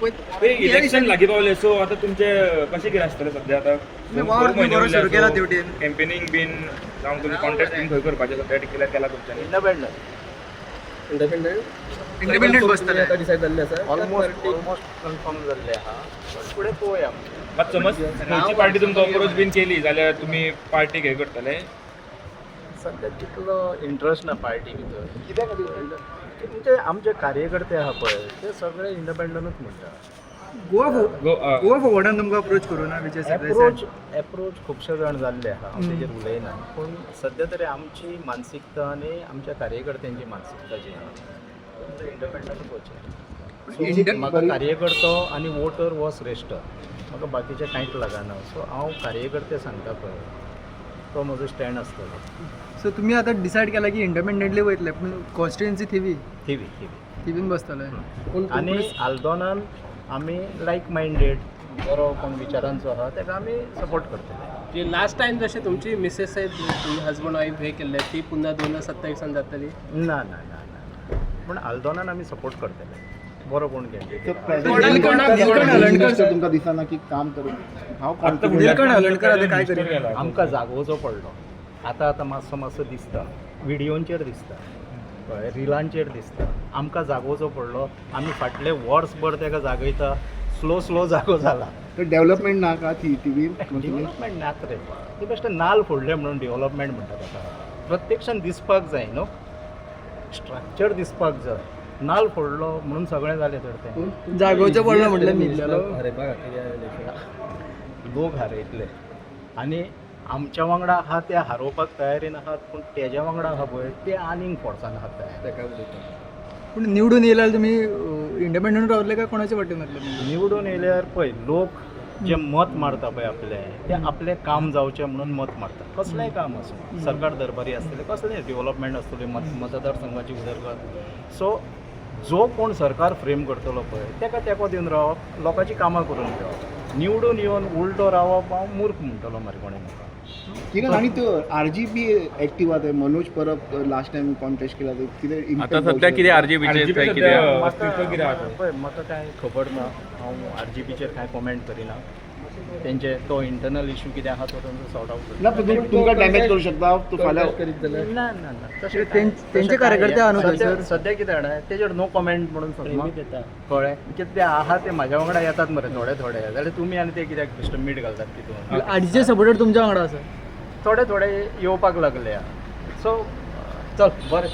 Election लागीं पावले so आतां तुमचे कशें कितें आसतलें सध्या आतां कॅम्पेनिंग बीन जावं तुमी कॉन्टेस्ट बीन खंय करपाचें सध्या डिक्लेअर केला तुमच्यांनी इंडिपेंडंट बसतले आता डिसाईड जाल्लें आसा ऑलमोस्ट कन्फर्म जाल्ले आहा फुडें पळोवया मात समज खंयची पार्टी तुमकां अप्रोच बीन केली जाल्यार तुमी पार्टीक हे करतले सध्या तितलो इंट्रस्ट ना पार्टी भितर कित्याक म्हणजे आमचे कार्यकर्ते आहा पळय ते सगळे इंडिपेंडंटूच म्हणटा गोवा फॉवर्डान तुमकां अप्रोच करूं ना एप्रोच खुबशे जाण जाल्ले आहा हांव तेजेर उलयना पूण सध्या तरी आमची मानसिकता आनी आमच्या कार्यकर्त्यांची मानसिकता जी आहा इंडिपेंडंटूच वचचें म्हाका कार्यकर्तो आनी वोटर हो श्रेश्ठ म्हाका बाकीचें कांयच लागना सो हांव कार्यकर्ते सांगता पळय तो म्हजो स्टँड आसतलो सो तुमी आतां डिसायड केला की इंडिपेंडंटली वयतले पूण कॉन्स्टिट्युएन्सी थिवीन बसतले आनी आल्दोनान आमी लायक मायंडेड बरो कोण विचारांचो आहा ताका आमी सपोर्ट करतले जी लास्ट टायम जशें तुमची मिसेस हजबंड वायफ हे केल्ले ती पुन्हा 2027 जातली ना ना ना ना पूण आल्दोनान आमी सपोर्ट करतले बरो कोण कॅन्डिडेट तुमकां दिसना की काम करून आमकां जागोवचो पडलो आतां मातसो दिसता व्हिडियोंचेर दिसता कळ्ळें रिलांचेर दिसता आमकां जागोवचो पडलो आमी फाटले वर्सभर ताका जागयता स्लो जागो जाला तर डेव्हलपमेंट ना का थिवीन डेव्हलपमेंट नात रे ती बेश्टे नाल फोडले म्हणून डेव्हलपमेंट म्हणटा ताका प्रत्यक्षान दिसपाक जाय न्हू स्ट्रक्चर दिसपाक जाय नाल फोडलो म्हणून सगळें जालें तर तें जागोवचो पडलो म्हटल्यार लोक हारयतले आनी आमच्या वांगडा आहा ते हारोवपाक तयारीन आहात पूण तेज्या वांगडा आहा पळय ते आनीक फोर्सान आहात तयार पूण निवडून येयल्यार तुमी इंडिपेंडंट रावतले काय कोणाचे वाटेन वतले निवडून येयल्यार पळय लोक जे मत मारता पळय ते आपले काम जावचें म्हणून मत मारता कसलेंय काम आसूं सरकार दरबारी आसतलें कसलेंय डेव्हलपमेंट आसतलें मतदारसंघाची उदरगत सो जो कोण सरकार फ्रेम करतलो पळय ताका तेंको दिवन रावप लोकांची कामां करून घेवप निवडून येवन उलटो रावप हांव मूर्ख म्हणटलो मरे कोणें म्हाका किरण आणि तो RGP एक्टिव्ह आहे Manoj Parab last time contest केला तर कितें आता सध्या कितें RGPचेर कितें पळय म्हाका कांय खबर ना हांव RGPचेर कांय कॉमेंट करिना तेंचे तो इंटरनल इश्यू कितें आहा तो तांचो सॉर्ट आउट ना तुमकां डॅमेज करू शकता तो फाल्यां ना ना ना तशें तेंचे कार्यकर्ते आहा न्हू थंयसर सद्या कितें जाणा तेजेर नो कॉमेंट म्हणून सांगता कळ्ळें कितें ते आहा ते म्हाज्या वांगडा येतात मरे थोडे जाल्यार तुमी आनी ते कित्याक बेश्टे मीठ घालतात तितून आडीचे सपोर्टर तुमच्या वांगडा आसा थोडे येवपाक लागले सो चल बरें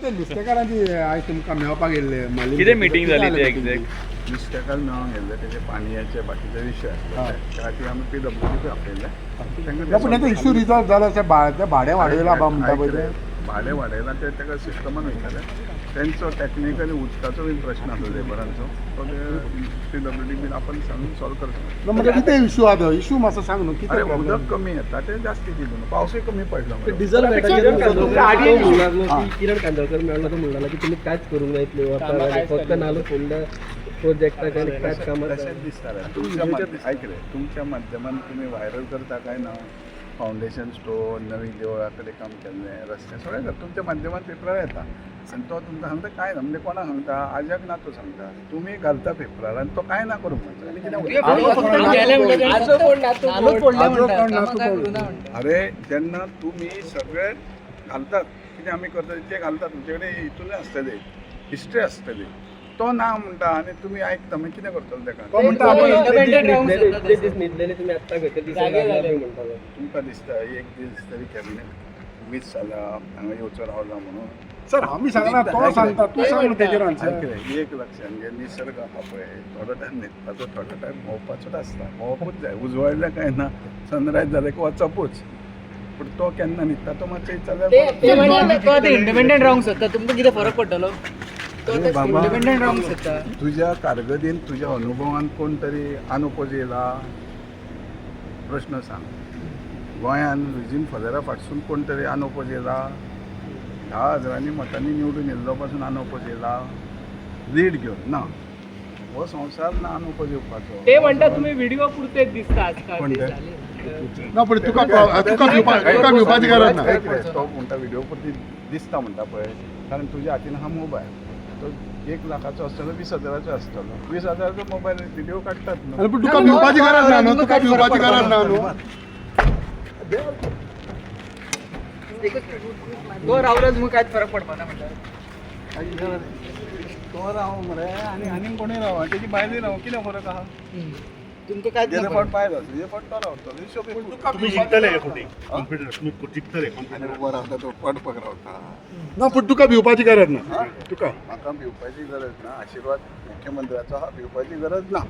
नुस्तेकारांची आयज तुमकां मेळपाक येयल्ले कितें मिटींग जाली ती एक्झॅक्ट नुस्तेकार मेळोंक गेल्ले तेजे पाणयाचे बाकीचे विशय त्या खातीर आमी PWDक आपयले पूण तो इश्यू रिजॉल्व जाला ते भाडें वाडयलां बा म्हणटा पळय ते भाडें वाडयलां ते ताका सिस्टमान वयतले तेंचो टॅक्निकली उदकाचो बीन प्रश्न आसलो लेबरांचो तो ते PWD बीन आपण सांगून सॉल्व करता म्हणजे कितें इश्यू आहा तो इश्यू मातसो सांग न्हू अरे उदक कमी येता ते जास्ती दिलो पावसूय कमी पडलो डिझेल किरण कांदळकर मेळ्ळो तो म्हणलेलो की तुमी कांयच करूंक जायतले फक्त नालो फोडल्या प्रोजेक्टाक आनी कांयच कामां तशेंच दिसता आयक रे तुमच्या माध्यमान तुम्ही व्हायरल करता काय ना फावंडेशन स्टोन नवीन देवळा कडेन काम केल्लें रस्ते सगळें तुमच्या माध्यमान पेपरार येता आनी तो तुमकां सांगता काय ना म्हणजे कोणाक सांगता आजक ना तो सांगता तुमी घालता पेपरार आनी तो काय ना करूंक म्हणटा अरे जेन्ना तुमी सगळे घालतात कितें आमी करता ते घालतात तुमचे कडेन हितूनय आसतली हिस्ट्री आसतली तो ना म्हणटा आनी तुमी आयकता मागीर कितें करतलो ताका तुमकां दिसता एक दीस तरी कॅबिनेट वीस जाला हांगा येवचो रावला म्हणून सर आमी सांगना तो सांगता तूं सांग तेजेर आन्सर एक लक्षान घे निसर्ग आहा पळय थोडो टायम न्हिदपाचो थोडो टायम भोंवपाचोच आसता भोंवपूच जाय उजवाडलें काय ना सनरायज जालें की वचपूच पूण तो केन्ना न्हिदता तो मातशें जाल्यार इंडिपेंडंट रावंक सोदता तुमकां कितें फरक पडटलो इंडिपेंडंट रावंक सोदता तुज्या कारकिर्दीन तुज्या अनुभवान कोण तरी अनओपोज येयला प्रश्न सांग गोंयान रिजीन फॉलेरा फाटसून कोण तरी अनओपोज येयला 10,000 मतांनी निवडून येयल्लो पासून अनओपोज येयला लीड घेवन ना हो संवसार ना अनओपोज येवपाचो ते म्हणटा तुमी व्हिडिओ पुरते दिसता आजकाल ना पण तुका घेवपाची गरज ना तो म्हणटा व्हिडिओ पुरती दिसता म्हणटा पळय कारण तुज्या हातीन हा मोबायल तो 1 लाखाचो आसतलो 20,000चो आसतलो 20,000चो मोबायल व्हिडिओ काडटात न्हू. पण तुका भिवपाची गरज ना न्हू, तुका भिवपाची गरज ना न्हू. तो रावल्यास मग कांयच फरक पडपाना म्हणटा. तो राव मरे आनी कोणी राव तेजी भायली राव कितें फरक आहा. तुमकां कांयच जेणे ना फावट भायर तुजे फावट तो रावतलो हिशोब एक. तुम्ही जिंकतले हे फुटी कॉन्फिडन्स तुम्ही जिंकतले आनी उबो रावता तो पडपाक रावता. ना पण तुका भिवपाची गरज ना तुका म्हाका भिवपाची गरज ना. आशिर्वाद मुख्यमंत्र्याचो आहा भिवपाची गरज ना.